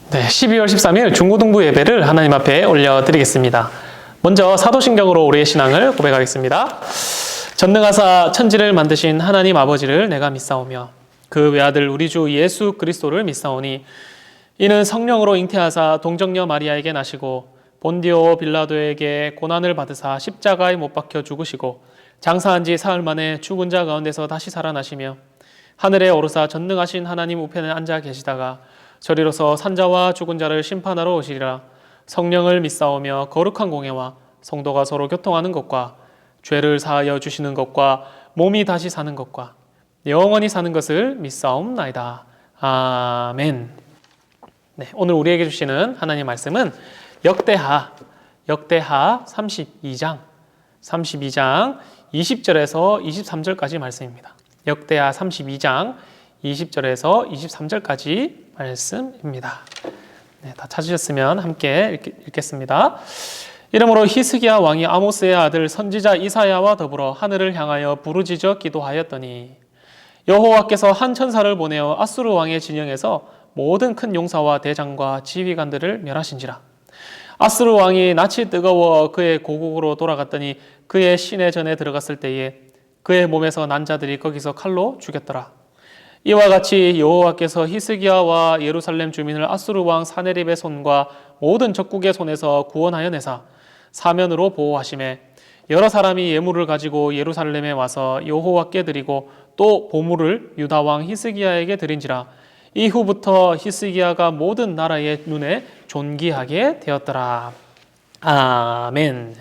네, 12월 13일 중고등부 예배를 하나님 앞에 올려드리겠습니다. 먼저 사도신경으로 우리의 신앙을 고백하겠습니다. 전능하사 천지를 만드신 하나님 아버지를 내가 믿사오며 그 외아들 우리 주 예수 그리스도를 믿사오니 이는 성령으로 잉태하사 동정녀 마리아에게 나시고 본디오 빌라도에게 고난을 받으사 십자가에 못 박혀 죽으시고 장사한 지 사흘 만에 죽은 자 가운데서 다시 살아나시며 하늘에 오르사 전능하신 하나님 우편에 앉아 계시다가 저리로서 산자와 죽은 자를 심판하러 오시리라. 성령을 믿사오며 거룩한 공예와 성도가 서로 교통하는 것과 죄를 사하여 주시는 것과 몸이 다시 사는 것과 영원히 사는 것을 믿사옵나이다. 아멘. 네, 오늘 우리에게 주시는 하나님 말씀은 역대하 32장 20절에서 23절까지 말씀입니다. 역대하 32장 20절에서 23절까지 말씀입니다. 네, 다 찾으셨으면 함께 읽겠습니다. 이러므로 히스기야 왕이 아모스의 아들 선지자 이사야와 더불어 하늘을 향하여 부르짖어 기도하였더니 여호와께서 한 천사를 보내어 아수르 왕의 진영에서 모든 큰 용사와 대장과 지휘관들을 멸하신지라. 아수르 왕이 낯이 뜨거워 그의 고국으로 돌아갔더니 그의 시내 전에 들어갔을 때에 그의 몸에서 난 자들이 거기서 칼로 죽였더라. 이와 같이 여호와께서 히스기야와 예루살렘 주민을 아수르 왕 사네립의 손과 모든 적국의 손에서 구원하여 내사 사면으로 보호하시매 여러 사람이 예물을 가지고 예루살렘에 와서 여호와께 드리고 또 보물을 유다 왕 히스기야에게 드린지라. 이후부터 히스기야가 모든 나라의 눈에 존귀하게 되었더라. 아멘.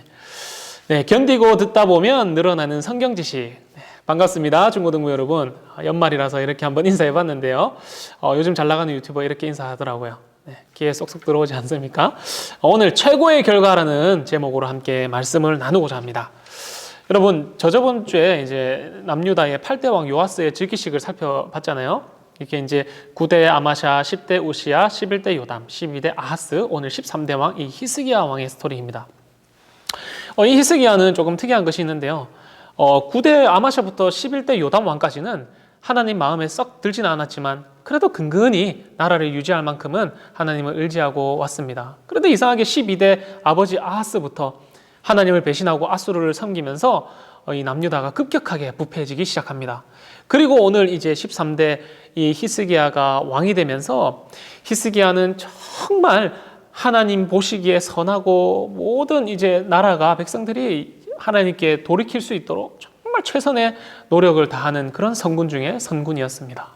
네, 견디고 듣다 보면 늘어나는 성경 지식. 반갑습니다. 중고등부 여러분. 연말이라서 이렇게 한번 인사해봤는데요. 요즘 잘 나가는 유튜버 이렇게 인사하더라고요. 네, 귀에 쏙쏙 들어오지 않습니까? 오늘 최고의 결과라는 제목으로 함께 말씀을 나누고자 합니다. 여러분, 저번 주에 이제 남유다의 8대 왕 요아스의 즉위식을 살펴봤잖아요. 이렇게 이제 9대 아마샤, 10대 우시야, 11대 요담, 12대 아하스, 오늘 13대 왕 이 히스기야 왕의 스토리입니다. 이 히스기야는 조금 특이한 것이 있는데요. 9대 아마샤부터 11대 요담 왕까지는 하나님 마음에 썩 들지는 않았지만 그래도 근근히 나라를 유지할 만큼은 하나님을 의지하고 왔습니다. 그런데 이상하게 12대 아버지 아하스부터 하나님을 배신하고 아수르를 섬기면서 이 남유다가 급격하게 부패해지기 시작합니다. 그리고 오늘 이제 13대 이 히스기야가 왕이 되면서 히스기야는 정말 하나님 보시기에 선하고 모든 이제 나라가 백성들이 하나님께 돌이킬 수 있도록 정말 최선의 노력을 다하는 그런 선군 중에 선군이었습니다.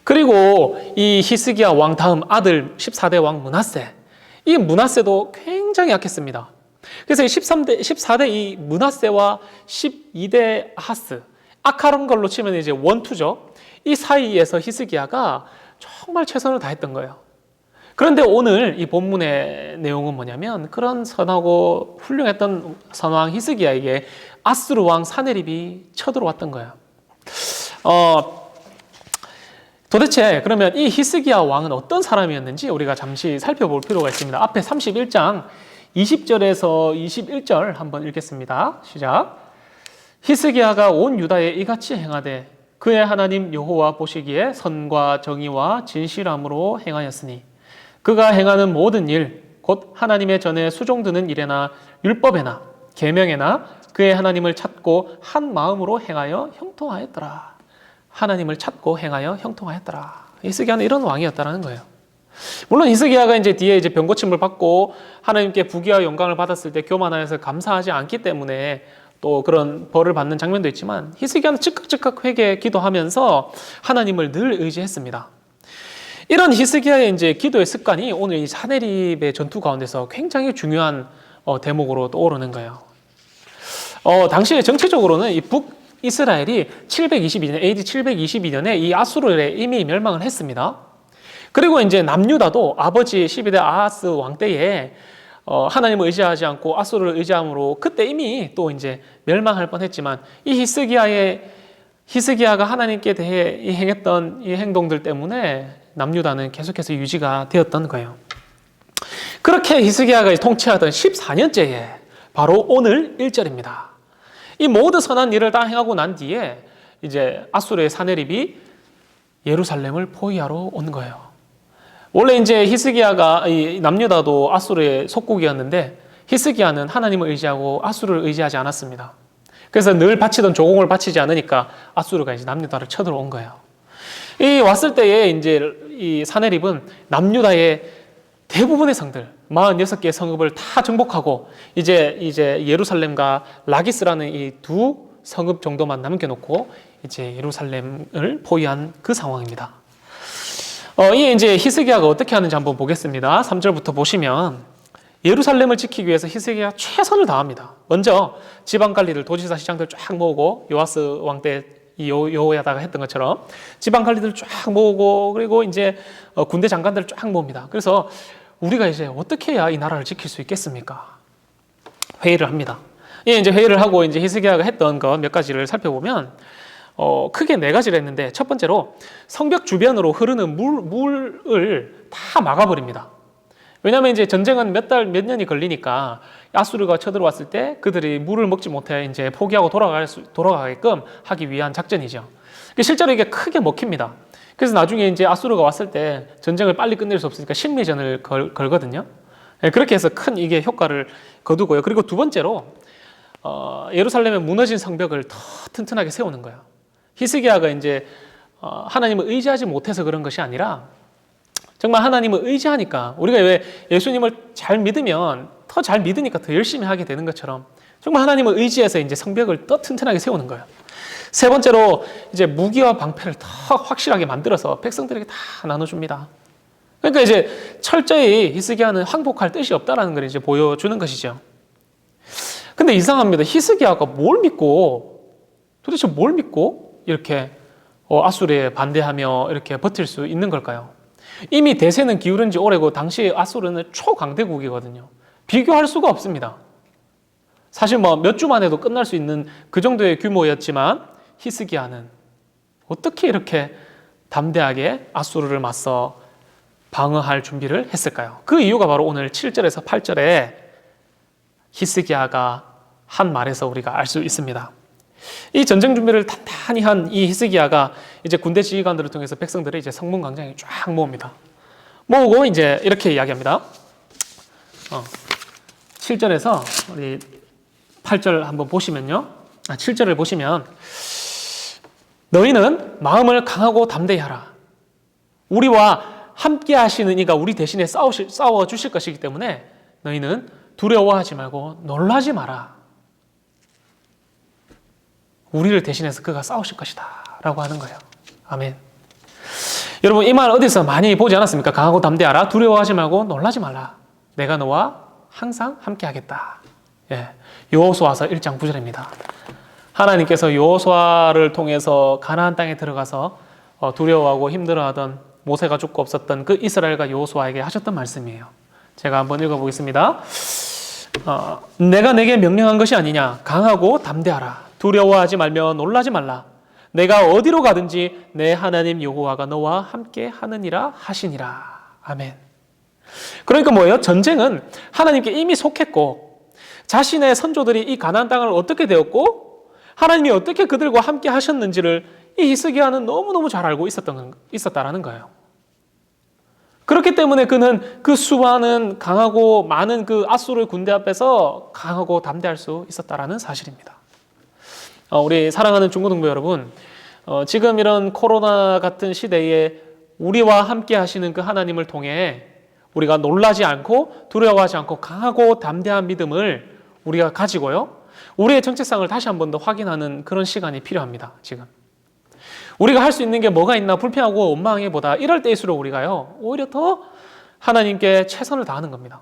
그리고 이 히스기야 왕 다음 아들 14대 왕 므낫세, 이 므낫세도 굉장히 약했습니다. 그래서 14대 이 므낫세와 12대 아하스, 악한 걸로 치면 이제 원투죠. 이 사이에서 히스기야가 정말 최선을 다했던 거예요. 그런데 오늘 이 본문의 내용은 뭐냐면 그런 선하고 훌륭했던 선왕 히스기야에게 아수르 왕 사네립이 쳐들어왔던 거예요. 도대체 그러면 이 히스기야 왕은 어떤 사람이었는지 우리가 잠시 살펴볼 필요가 있습니다. 앞에 31장 20절에서 21절 한번 읽겠습니다. 시작. 히스기야가 온 유다에 이같이 행하되 그의 하나님 여호와 보시기에 선과 정의와 진실함으로 행하였으니 그가 행하는 모든 일, 곧 하나님의 전에 수종드는 일에나 율법에나 계명에나 그의 하나님을 찾고 한 마음으로 행하여 형통하였더라. 하나님을 찾고 행하여 형통하였더라. 히스기야는 이런 왕이었다는 거예요. 물론 히스기야가 이제 뒤에 이제 병고침을 받고 하나님께 부귀와 영광을 받았을 때 교만하여서 감사하지 않기 때문에 또 그런 벌을 받는 장면도 있지만 히스기야는 즉각 회개 기도하면서 하나님을 늘 의지했습니다. 이런 히스기야의 이제 기도의 습관이 오늘 이 사네립의 전투 가운데서 굉장히 중요한 대목으로 떠오르는 거예요. 당시에 정치적으로는 이 북이스라엘이 722년, AD 722년에 이 아수르에 이미 멸망을 했습니다. 그리고 이제 남유다도 아버지 12대 아하스 왕 때에 하나님을 의지하지 않고 아수르를 의지함으로 그때 이미 또 이제 멸망할 뻔했지만 이 히스기야가 하나님께 대해 행했던 이 행동들 때문에 남유다는 계속해서 유지가 되었던 거예요. 그렇게 히스기야가 통치하던 14년째에 바로 오늘 1절입니다. 이 모든 선한 일을 다 행하고 난 뒤에 이제 아수르의 사네립이 예루살렘을 포위하러 온 거예요. 원래 이제 히스기야가 이 남유다도 아수르의 속국이었는데 히스기야는 하나님을 의지하고 아수르를 의지하지 않았습니다. 그래서 늘 바치던 조공을 바치지 않으니까 아수르가 이제 남유다를 쳐들어온 거예요. 이 왔을 때에 이제 이 사네립은 남유다의 대부분의 성들 46개의 성읍을 다 정복하고 이제 예루살렘과 라기스라는 이 두 성읍 정도만 남겨놓고 이제 예루살렘을 포위한 그 상황입니다. 이 이제 히스기야가 어떻게 하는지 한번 보겠습니다. 3절부터 보시면 예루살렘을 지키기 위해서 히스기야가 최선을 다합니다. 먼저 지방 관리들, 도지사, 시장들 쫙 모으고 요아스 왕 때 여호야다가 했던 것처럼 지방 관리들 쫙 모으고 그리고 이제 군대 장관들 쫙 모읍니다. 그래서 우리가 이제 어떻게 해야 이 나라를 지킬 수 있겠습니까? 회의를 합니다. 예, 이제 회의를 하고 이제 히스기야가 했던 것 몇 가지를 살펴보면 크게 네 가지를 했는데 첫 번째로 성벽 주변으로 흐르는 물을 다 막아버립니다. 왜냐하면 이제 전쟁은 몇 년이 걸리니까 아수르가 쳐들어왔을 때 그들이 물을 먹지 못해 이제 포기하고 돌아가게끔 하기 위한 작전이죠. 실제로 이게 크게 먹힙니다. 그래서 나중에 이제 아수르가 왔을 때 전쟁을 빨리 끝낼 수 없으니까 심리전을 걸거든요. 그렇게 해서 큰 이게 효과를 거두고요. 그리고 두 번째로 예루살렘에 무너진 성벽을 더 튼튼하게 세우는 거예요. 히스기야가 이제 하나님을 의지하지 못해서 그런 것이 아니라 정말 하나님을 의지하니까 우리가 왜 예수님을 잘 믿으면 더 잘 믿으니까 더 열심히 하게 되는 것처럼 정말 하나님을 의지해서 이제 성벽을 더 튼튼하게 세우는 거예요. 세 번째로 이제 무기와 방패를 더 확실하게 만들어서 백성들에게 다 나눠줍니다. 그러니까 이제 철저히 히스기야는 항복할 뜻이 없다라는 걸 이제 보여주는 것이죠. 근데 이상합니다. 히스기야가 도대체 뭘 믿고 이렇게 아수르에 반대하며 이렇게 버틸 수 있는 걸까요? 이미 대세는 기울은 지 오래고 당시 아수르는 초강대국이거든요. 비교할 수가 없습니다. 사실 뭐 몇 주만 해도 끝날 수 있는 그 정도의 규모였지만 히스기야는 어떻게 이렇게 담대하게 아수르를 맞서 방어할 준비를 했을까요? 그 이유가 바로 오늘 7절에서 8절에 히스기야가 한 말에서 우리가 알 수 있습니다. 이 전쟁 준비를 단단히 한 이 히스기야가 이제 군대 지휘관들을 통해서 백성들을 이제 성문 광장에 쫙 모읍니다. 모으고 이제 이렇게 이야기합니다. 7절에서 우리 8절 한번 보시면요. 7절을 보시면 너희는 마음을 강하고 담대히 하라. 우리와 함께 하시는 이가 우리 대신에 싸워 주실 것이기 때문에 너희는 두려워하지 말고 놀라지 마라. 우리를 대신해서 그가 싸우실 것이다 라고 하는 거예요. 아멘. 여러분 이 말 어디서 많이 보지 않았습니까? 강하고 담대하라. 두려워하지 말고 놀라지 말라. 내가 너와 항상 함께 하겠다. 예. 여호수아서 1장 9절입니다. 하나님께서 여호수아를 통해서 가나안 땅에 들어가서 두려워하고 힘들어하던 모세가 죽고 없었던 그 이스라엘과 여호수아에게 하셨던 말씀이에요. 제가 한번 읽어보겠습니다. 내가 내게 명령한 것이 아니냐. 강하고 담대하라. 두려워하지 말며 놀라지 말라. 내가 어디로 가든지 내 하나님 여호와가 너와 함께 하느니라 하시니라. 아멘. 그러니까 뭐예요? 전쟁은 하나님께 이미 속했고 자신의 선조들이 이 가나안 땅을 어떻게 되었고 하나님이 어떻게 그들과 함께 하셨는지를 이 히스기야는 너무너무 잘 알고 있었다라는 거예요. 그렇기 때문에 그는 그 수많은 강하고 많은 그 아수르 군대 앞에서 강하고 담대할 수 있었다라는 사실입니다. 우리 사랑하는 중고등부 여러분, 지금 이런 코로나 같은 시대에 우리와 함께 하시는 그 하나님을 통해 우리가 놀라지 않고 두려워하지 않고 강하고 담대한 믿음을 우리가 가지고요. 우리의 정체성을 다시 한 번 더 확인하는 그런 시간이 필요합니다. 지금. 우리가 할 수 있는 게 뭐가 있나 불평하고 원망하기보다 이럴 때일수록 우리가요. 오히려 더 하나님께 최선을 다하는 겁니다.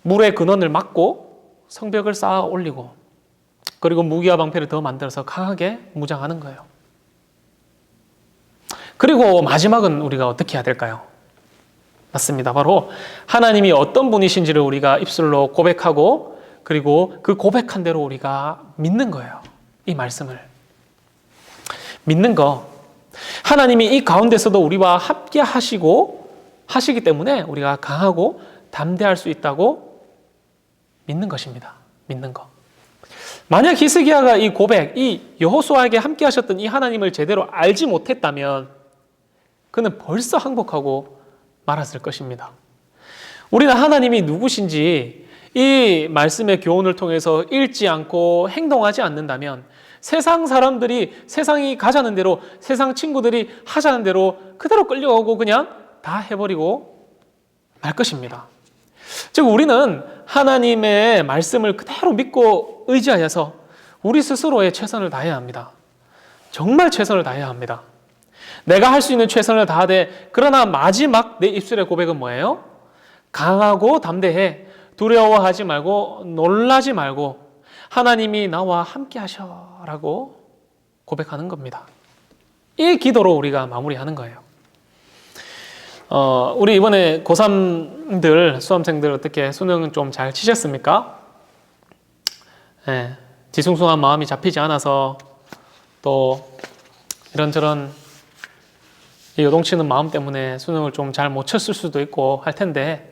물의 근원을 막고 성벽을 쌓아 올리고 그리고 무기와 방패를 더 만들어서 강하게 무장하는 거예요. 그리고 마지막은 우리가 어떻게 해야 될까요? 맞습니다. 바로 하나님이 어떤 분이신지를 우리가 입술로 고백하고 그리고 그 고백한 대로 우리가 믿는 거예요. 이 말씀을. 믿는 거. 하나님이 이 가운데서도 우리와 함께 하시기 때문에 우리가 강하고 담대할 수 있다고 믿는 것입니다. 믿는 거. 만약 히스기야가 이 고백, 이 여호수아에게 함께 하셨던 이 하나님을 제대로 알지 못했다면 그는 벌써 항복하고 말았을 것입니다. 우리는 하나님이 누구신지 이 말씀의 교훈을 통해서 읽지 않고 행동하지 않는다면 세상 사람들이 세상이 가자는 대로, 세상 친구들이 하자는 대로 그대로 끌려가고 그냥 다 해버리고 말 것입니다. 즉 우리는 하나님의 말씀을 그대로 믿고 의지하여서 우리 스스로의 최선을 다해야 합니다. 정말 최선을 다해야 합니다. 내가 할 수 있는 최선을 다하되, 그러나 마지막 내 입술의 고백은 뭐예요? 강하고 담대해. 두려워하지 말고 놀라지 말고 하나님이 나와 함께 하셔라고 고백하는 겁니다. 이 기도로 우리가 마무리하는 거예요. 우리 이번에 고3들, 수험생들 어떻게 수능 좀 잘 치셨습니까? 네, 뒤숭숭한 마음이 잡히지 않아서 또 이런저런 요동치는 마음 때문에 수능을 좀 잘 못 쳤을 수도 있고 할 텐데,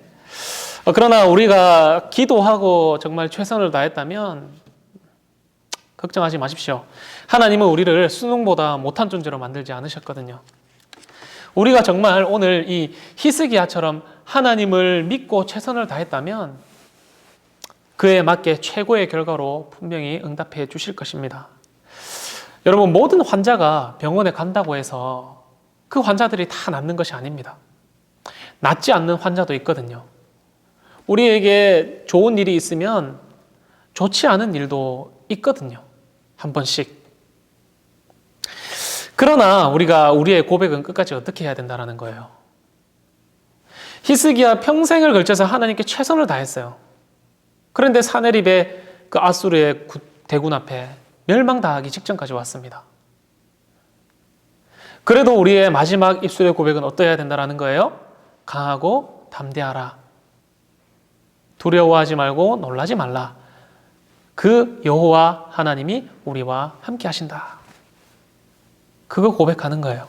그러나 우리가 기도하고 정말 최선을 다했다면 걱정하지 마십시오. 하나님은 우리를 수능보다 못한 존재로 만들지 않으셨거든요. 우리가 정말 오늘 이 히스기야처럼 하나님을 믿고 최선을 다했다면 그에 맞게 최고의 결과로 분명히 응답해 주실 것입니다. 여러분, 모든 환자가 병원에 간다고 해서 그 환자들이 다 낫는 것이 아닙니다. 낫지 않는 환자도 있거든요. 우리에게 좋은 일이 있으면 좋지 않은 일도 있거든요. 한 번씩. 그러나 우리의 고백은 끝까지 어떻게 해야 된다는 거예요. 히스기야 평생을 걸쳐서 하나님께 최선을 다했어요. 그런데 사내립의 그 아수르의 대군 앞에 멸망당하기 직전까지 왔습니다. 그래도 우리의 마지막 입술의 고백은 어떠해야 된다는 거예요? 강하고 담대하라. 두려워하지 말고 놀라지 말라. 그 여호와 하나님이 우리와 함께 하신다. 그거 고백하는 거예요.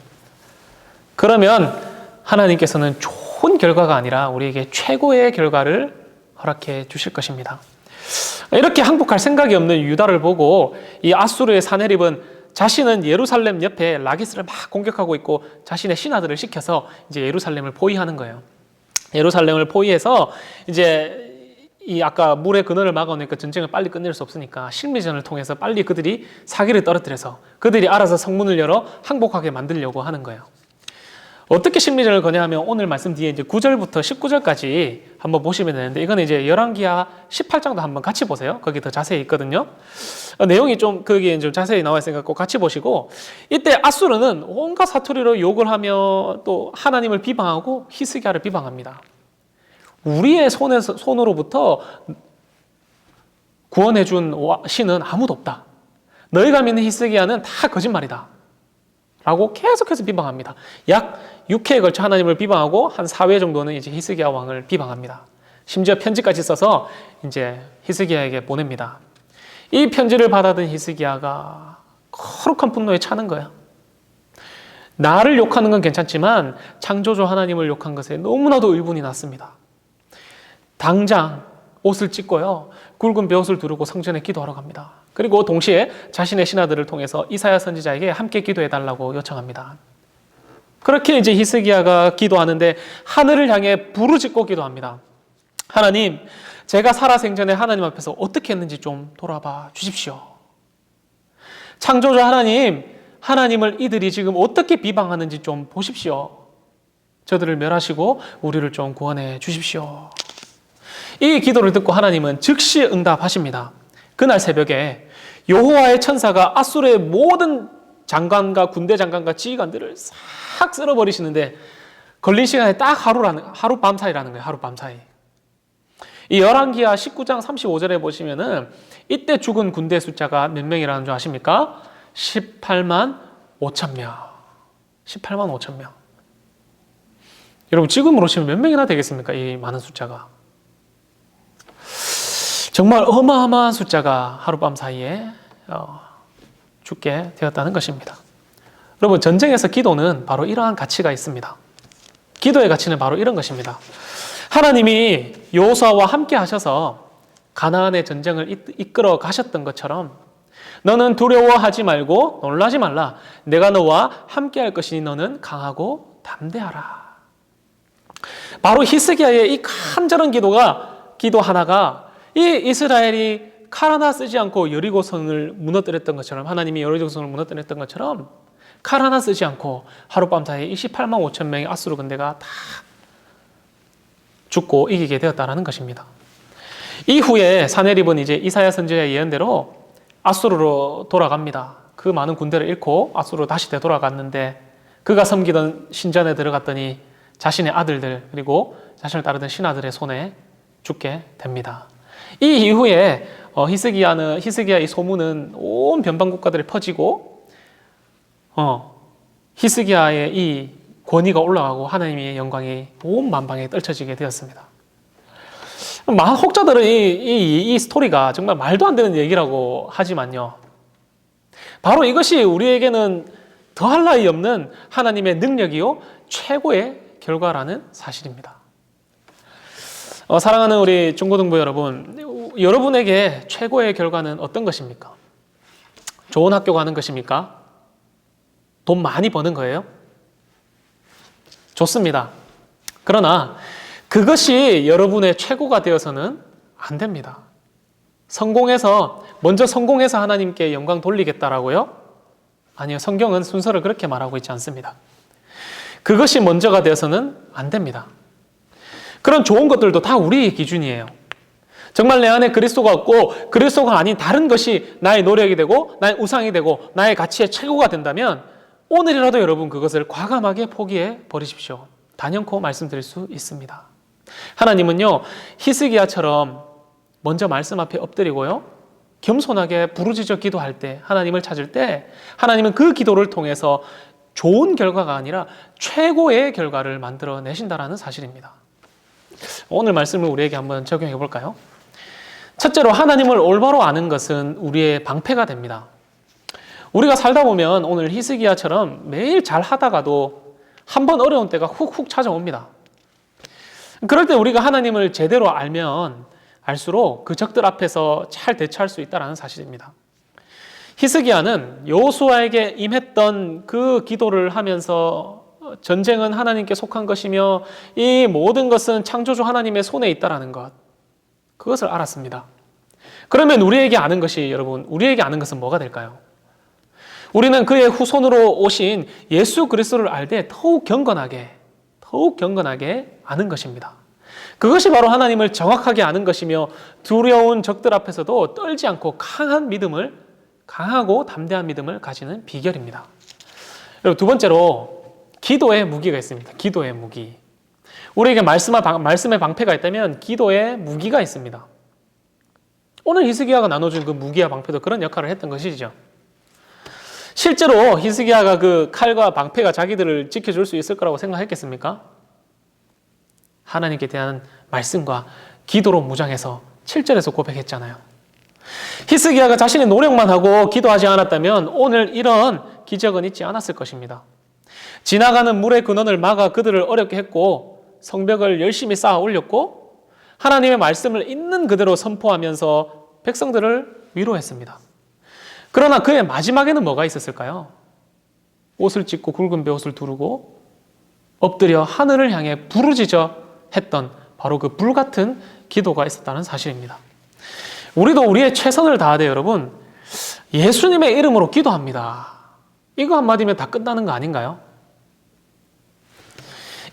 그러면 하나님께서는 좋은 결과가 아니라 우리에게 최고의 결과를 허락해 주실 것입니다. 이렇게 항복할 생각이 없는 유다를 보고 이 아수르의 사내립은 자신은 예루살렘 옆에 라기스를 막 공격하고 있고 자신의 신하들을 시켜서 이제 예루살렘을 포위하는 거예요. 예루살렘을 포위해서 이제 이 아까 물의 근원을 막아놓으니까 전쟁을 빨리 끝낼 수 없으니까 실미전을 통해서 빨리 그들이 사기를 떨어뜨려서 그들이 알아서 성문을 열어 항복하게 만들려고 하는 거예요. 어떻게 실미전을 거냐 하면 오늘 말씀 뒤에 이제 9절부터 19절까지 한번 보시면 되는데, 이거는 이제 열왕기하 18장도 한번 같이 보세요. 거기 더 자세히 있거든요. 내용이 좀 거기에 좀 자세히 나와 있으니까 꼭 같이 보시고, 이때 아수르는 온갖 사투리로 욕을 하며 또 하나님을 비방하고 히스기야를 비방합니다. 우리의 손으로부터 구원해준 신은 아무도 없다. 너희가 믿는 히스기야는 다 거짓말이다. 라고 계속해서 비방합니다. 약 6회에 걸쳐 하나님을 비방하고 한 4회 정도는 이제 히스기야 왕을 비방합니다. 심지어 편지까지 써서 이제 히스기야에게 보냅니다. 이 편지를 받아든 히스기야가 거룩한 분노에 차는 거야. 나를 욕하는 건 괜찮지만 창조주 하나님을 욕한 것에 너무나도 의분이 났습니다. 당장 옷을 찢고요, 굵은 벼옷을 두르고 성전에 기도하러 갑니다. 그리고 동시에 자신의 신하들을 통해서 이사야 선지자에게 함께 기도해달라고 요청합니다. 그렇게 이제 히스기야가 기도하는데 하늘을 향해 부르짖고 기도합니다. 하나님, 제가 살아생전에 하나님 앞에서 어떻게 했는지 좀 돌아봐 주십시오. 창조주 하나님, 하나님을 이들이 지금 어떻게 비방하는지 좀 보십시오. 저들을 멸하시고 우리를 좀 구원해 주십시오. 이 기도를 듣고 하나님은 즉시 응답하십니다. 그날 새벽에 여호와의 천사가 아수르의 모든 장관과 군대 장관과 지휘관들을 싹 쓸어버리시는데 걸린 시간이 딱 하룻밤 사이라는 거예요. 하룻밤 사이. 이 열왕기하 19장 35절에 보시면은 이때 죽은 군대 숫자가 몇 명이라는 줄 아십니까? 18만 5천 명. 18만 5천 명. 여러분, 지금으로 치면 몇 명이나 되겠습니까? 이 많은 숫자가. 정말 어마어마한 숫자가 하룻밤 사이에 죽게 되었다는 것입니다. 여러분, 전쟁에서 기도는 바로 이러한 가치가 있습니다. 기도의 가치는 바로 이런 것입니다. 하나님이 여호수아와 함께 하셔서 가나안의 전쟁을 이끌어 가셨던 것처럼 너는 두려워하지 말고 놀라지 말라. 내가 너와 함께 할 것이니 너는 강하고 담대하라. 바로 히스기야의 이 간절한 기도 하나가 이 이스라엘이 칼 하나 쓰지 않고 여리고성을 무너뜨렸던 것처럼, 하나님이 여리고성을 무너뜨렸던 것처럼 칼 하나 쓰지 않고 하룻밤 사이에 28만 5천 명의 아수르 군대가 다 죽고 이기게 되었다라는 것입니다. 이후에 사네립은 이제 이사야 선지자의 예언대로 아수르로 돌아갑니다. 그 많은 군대를 잃고 아수르로 다시 되돌아갔는데, 그가 섬기던 신전에 들어갔더니 자신의 아들들 그리고 자신을 따르던 신하들의 손에 죽게 됩니다. 이 이후에 히스기야의 소문은 온 변방 국가들에 퍼지고 히스기야의 이 권위가 올라가고 하나님의 영광이 온 만방에 떨쳐지게 되었습니다. 많은 혹자들은 이 스토리가 정말 말도 안 되는 얘기라고 하지만요, 바로 이것이 우리에게는 더할 나위 없는 하나님의 능력이요 최고의 결과라는 사실입니다. 사랑하는 우리 중고등부 여러분, 여러분에게 최고의 결과는 어떤 것입니까? 좋은 학교 가는 것입니까? 돈 많이 버는 거예요? 좋습니다. 그러나 그것이 여러분의 최고가 되어서는 안 됩니다. 먼저 성공해서 하나님께 영광 돌리겠다라고요? 아니요, 성경은 순서를 그렇게 말하고 있지 않습니다. 그것이 먼저가 되어서는 안 됩니다. 그런 좋은 것들도 다 우리의 기준이에요. 정말 내 안에 그리스도가 없고 그리스도가 아닌 다른 것이 나의 노력이 되고 나의 우상이 되고 나의 가치의 최고가 된다면 오늘이라도 여러분 그것을 과감하게 포기해 버리십시오. 단연코 말씀드릴 수 있습니다. 하나님은요, 히스기야처럼 먼저 말씀 앞에 엎드리고요, 겸손하게 부르짖어 기도할 때, 하나님을 찾을 때 하나님은 그 기도를 통해서 좋은 결과가 아니라 최고의 결과를 만들어 내신다라는 사실입니다. 오늘 말씀을 우리에게 한번 적용해 볼까요? 첫째로, 하나님을 올바로 아는 것은 우리의 방패가 됩니다. 우리가 살다 보면 오늘 히스기야처럼 매일 잘 하다가도 한 번 어려운 때가 훅훅 찾아옵니다. 그럴 때 우리가 하나님을 제대로 알면 알수록 그 적들 앞에서 잘 대처할 수 있다는 사실입니다. 히스기야는 여호수아에게 임했던 그 기도를 하면서 전쟁은 하나님께 속한 것이며 이 모든 것은 창조주 하나님의 손에 있다는 것, 그것을 알았습니다. 그러면 우리에게 아는 것은 뭐가 될까요? 우리는 그의 후손으로 오신 예수 그리스도를 알 때 더욱 경건하게 아는 것입니다. 그것이 바로 하나님을 정확하게 아는 것이며 두려운 적들 앞에서도 떨지 않고 강하고 담대한 믿음을 가지는 비결입니다. 그리고 두 번째로, 기도의 무기가 있습니다. 기도의 무기. 우리에게 말씀의 방패가 있다면 기도의 무기가 있습니다. 오늘 히스기야가 나눠준 그 무기와 방패도 그런 역할을 했던 것이죠. 실제로 히스기야가 그 칼과 방패가 자기들을 지켜줄 수 있을 거라고 생각했겠습니까? 하나님께 대한 말씀과 기도로 무장해서 7절에서 고백했잖아요. 히스기야가 자신의 노력만 하고 기도하지 않았다면 오늘 이런 기적은 있지 않았을 것입니다. 지나가는 물의 근원을 막아 그들을 어렵게 했고, 성벽을 열심히 쌓아 올렸고, 하나님의 말씀을 있는 그대로 선포하면서 백성들을 위로했습니다. 그러나 그의 마지막에는 뭐가 있었을까요? 옷을 찢고 굵은 베옷을 두르고 엎드려 하늘을 향해 부르짖어 했던 바로 그 불같은 기도가 있었다는 사실입니다. 우리도 우리의 최선을 다하되 여러분, 예수님의 이름으로 기도합니다. 이거 한마디면 다 끝나는 거 아닌가요?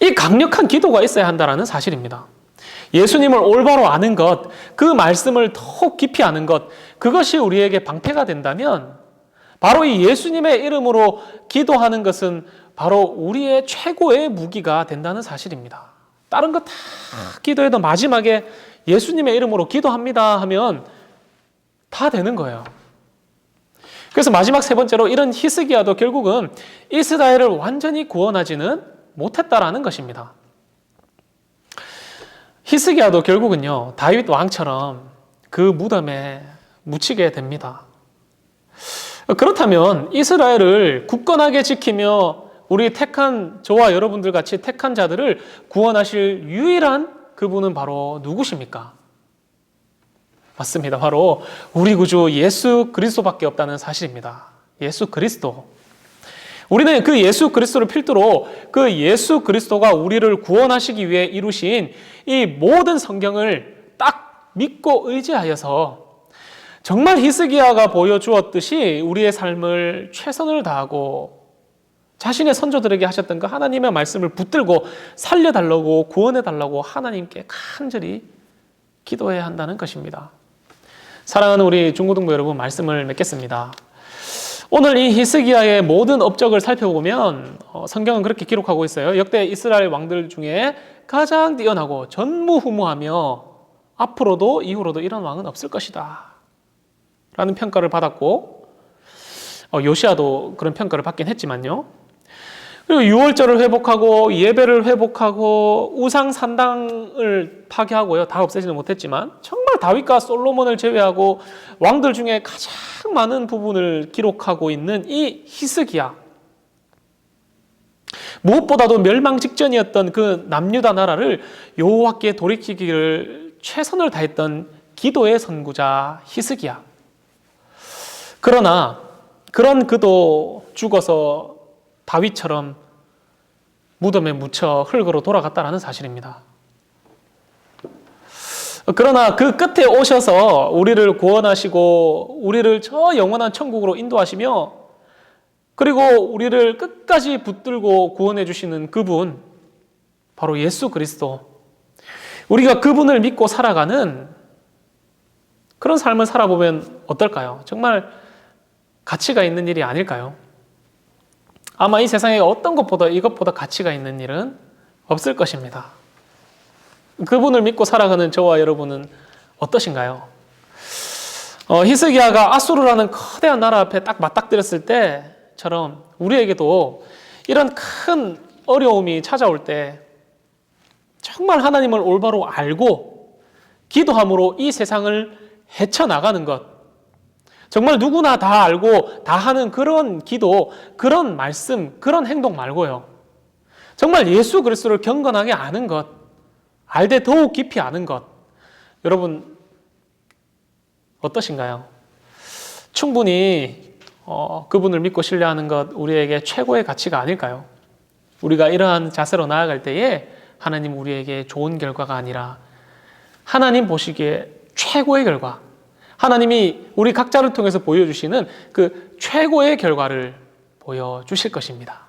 이 강력한 기도가 있어야 한다는 사실입니다. 예수님을 올바로 아는 것, 그 말씀을 더욱 깊이 아는 것, 그것이 우리에게 방패가 된다면 바로 이 예수님의 이름으로 기도하는 것은 바로 우리의 최고의 무기가 된다는 사실입니다. 다른 거 다 기도해도 마지막에 예수님의 이름으로 기도합니다 하면 다 되는 거예요. 그래서 마지막 세 번째로, 이런 히스기야도 결국은 이스라엘을 완전히 구원하지는 못했다라는 것입니다. 히스기야도 결국은요, 다윗 왕처럼 그 무덤에 묻히게 됩니다. 그렇다면 이스라엘을 굳건하게 지키며 우리 저와 여러분들 같이 택한 자들을 구원하실 유일한 그분은 바로 누구십니까? 맞습니다. 바로 우리 구주 예수 그리스도밖에 없다는 사실입니다. 예수 그리스도. 우리는 그 예수 그리스도를 필두로 그 예수 그리스도가 우리를 구원하시기 위해 이루신 이 모든 성경을 딱 믿고 의지하여서 정말 히스기야가 보여주었듯이 우리의 삶을 최선을 다하고 자신의 선조들에게 하셨던 그 하나님의 말씀을 붙들고 살려달라고 구원해달라고 하나님께 간절히 기도해야 한다는 것입니다. 사랑하는 우리 중고등부 여러분, 말씀을 맺겠습니다. 오늘 이 히스기야의 모든 업적을 살펴보면 성경은 그렇게 기록하고 있어요. 역대 이스라엘 왕들 중에 가장 뛰어나고 전무후무하며 앞으로도 이후로도 이런 왕은 없을 것이다 라는 평가를 받았고, 요시야도 그런 평가를 받긴 했지만요. 그리고 유월절을 회복하고 예배를 회복하고 우상 산당을 파괴하고요. 다 없애지는 못했지만 정말 다윗과 솔로몬을 제외하고 왕들 중에 가장 많은 부분을 기록하고 있는 이 히스기야. 무엇보다도 멸망 직전이었던 그 남유다 나라를 여호와께 돌이키기를 최선을 다했던 기도의 선구자 히스기야. 그러나 그런 그도 죽어서 다윗처럼 무덤에 묻혀 흙으로 돌아갔다라는 사실입니다. 그러나 그 끝에 오셔서 우리를 구원하시고 우리를 저 영원한 천국으로 인도하시며 그리고 우리를 끝까지 붙들고 구원해 주시는 그분, 바로 예수 그리스도. 우리가 그분을 믿고 살아가는 그런 삶을 살아보면 어떨까요? 정말 가치가 있는 일이 아닐까요? 아마 이 세상에 어떤 것보다 이것보다 가치가 있는 일은 없을 것입니다. 그분을 믿고 살아가는 저와 여러분은 어떠신가요? 히스기야가 아수르라는 거대한 나라 앞에 딱 맞닥뜨렸을 때처럼 우리에게도 이런 큰 어려움이 찾아올 때 정말 하나님을 올바로 알고 기도함으로 이 세상을 헤쳐나가는 것, 정말 누구나 다 알고 다 하는 그런 기도, 그런 말씀, 그런 행동 말고요. 정말 예수 그리스도를 경건하게 아는 것, 알되 더욱 깊이 아는 것. 여러분 어떠신가요? 충분히 그분을 믿고 신뢰하는 것 우리에게 최고의 가치가 아닐까요? 우리가 이러한 자세로 나아갈 때에 하나님 우리에게 좋은 결과가 아니라 하나님 보시기에 최고의 결과, 하나님이 우리 각자를 통해서 보여주시는 그 최고의 결과를 보여주실 것입니다.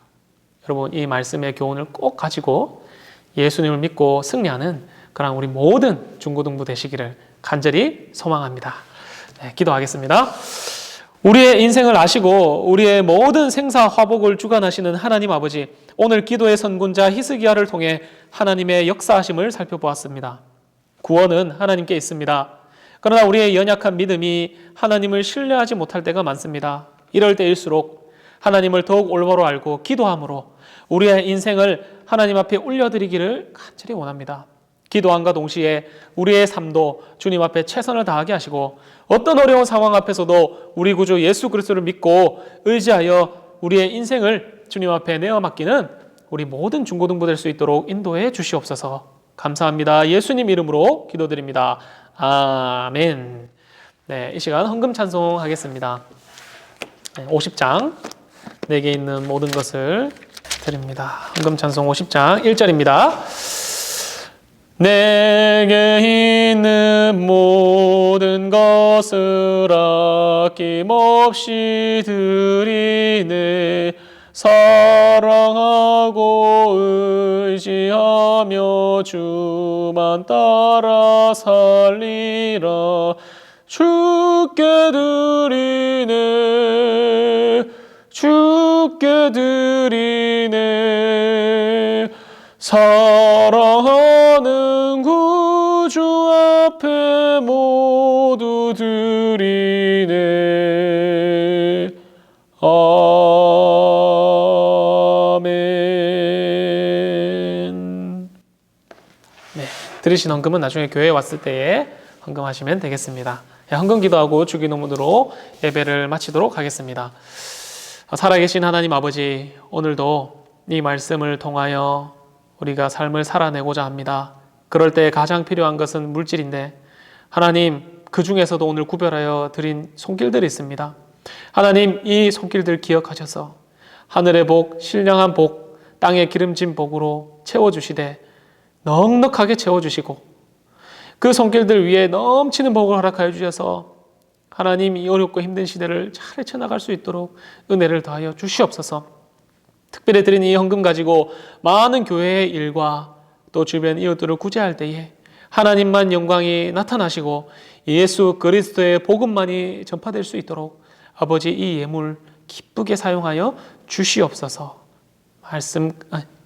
여러분 이 말씀의 교훈을 꼭 가지고 예수님을 믿고 승리하는 그런 우리 모든 중고등부 되시기를 간절히 소망합니다. 네, 기도하겠습니다. 우리의 인생을 아시고 우리의 모든 생사 화복을 주관하시는 하나님 아버지, 오늘 기도의 선군자 히스기야를 통해 하나님의 역사하심을 살펴보았습니다. 구원은 하나님께 있습니다. 그러나 우리의 연약한 믿음이 하나님을 신뢰하지 못할 때가 많습니다. 이럴 때일수록 하나님을 더욱 올바로 알고 기도함으로 우리의 인생을 하나님 앞에 올려드리기를 간절히 원합니다. 기도함과 동시에 우리의 삶도 주님 앞에 최선을 다하게 하시고 어떤 어려운 상황 앞에서도 우리 구주 예수 그리스도를 믿고 의지하여 우리의 인생을 주님 앞에 내어 맡기는 우리 모든 중고등부 될 수 있도록 인도해 주시옵소서. 감사합니다. 예수님 이름으로 기도드립니다. 아멘. 네, 이 시간 헌금 찬송하겠습니다. 50장 내게 있는 모든 것을 드립니다. 헌금 찬송 50장 1절입니다. 내게 있는 모든 것을 아낌없이 드리네. 사랑하고 의지하며 주만 따라 살리라. 주께 드리네, 주께 드리네. 사랑하는 구주 앞에 모두 드리네. 아멘. 네, 드리신 헌금은 나중에 교회에 왔을 때에 헌금하시면 되겠습니다. 헌금 기도하고 주기도문으로 예배를 마치도록 하겠습니다. 살아계신 하나님 아버지, 오늘도 이 말씀을 통하여 우리가 삶을 살아내고자 합니다. 그럴 때 가장 필요한 것은 물질인데 하나님, 그 중에서도 오늘 구별하여 드린 손길들이 있습니다. 하나님, 이 손길들 기억하셔서 하늘의 복, 신령한 복, 땅의 기름진 복으로 채워주시되 넉넉하게 채워주시고 그 손길들 위에 넘치는 복을 허락하여 주셔서 하나님 이 어렵고 힘든 시대를 잘 헤쳐나갈 수 있도록 은혜를 더하여 주시옵소서. 특별히 드린 이 헌금 가지고 많은 교회의 일과 또 주변 이웃들을 구제할 때에 하나님만 영광이 나타나시고 예수 그리스도의 복음만이 전파될 수 있도록 아버지 이 예물 기쁘게 사용하여 주시옵소서.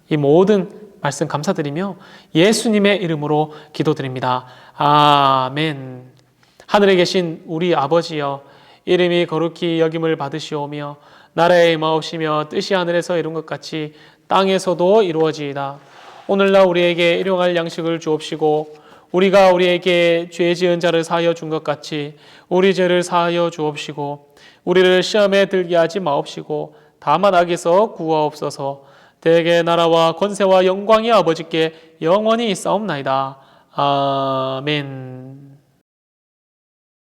이 모든 말씀 감사드리며 예수님의 이름으로 기도드립니다. 아멘. 하늘에 계신 우리 아버지여, 이름이 거룩히 여김을 받으시오며 나라의 임하옵시며 뜻이 하늘에서 이룬 것 같이 땅에서도 이루어지이다. 오늘날 우리에게 일용할 양식을 주옵시고 우리가 우리에게 죄 지은 자를 사하여 준 것 같이 우리 죄를 사하여 주옵시고 우리를 시험에 들게 하지 마옵시고 다만 악에서 구하옵소서. 대개 나라와 권세와 영광이 아버지께 영원히 있사옵나이다. 아멘.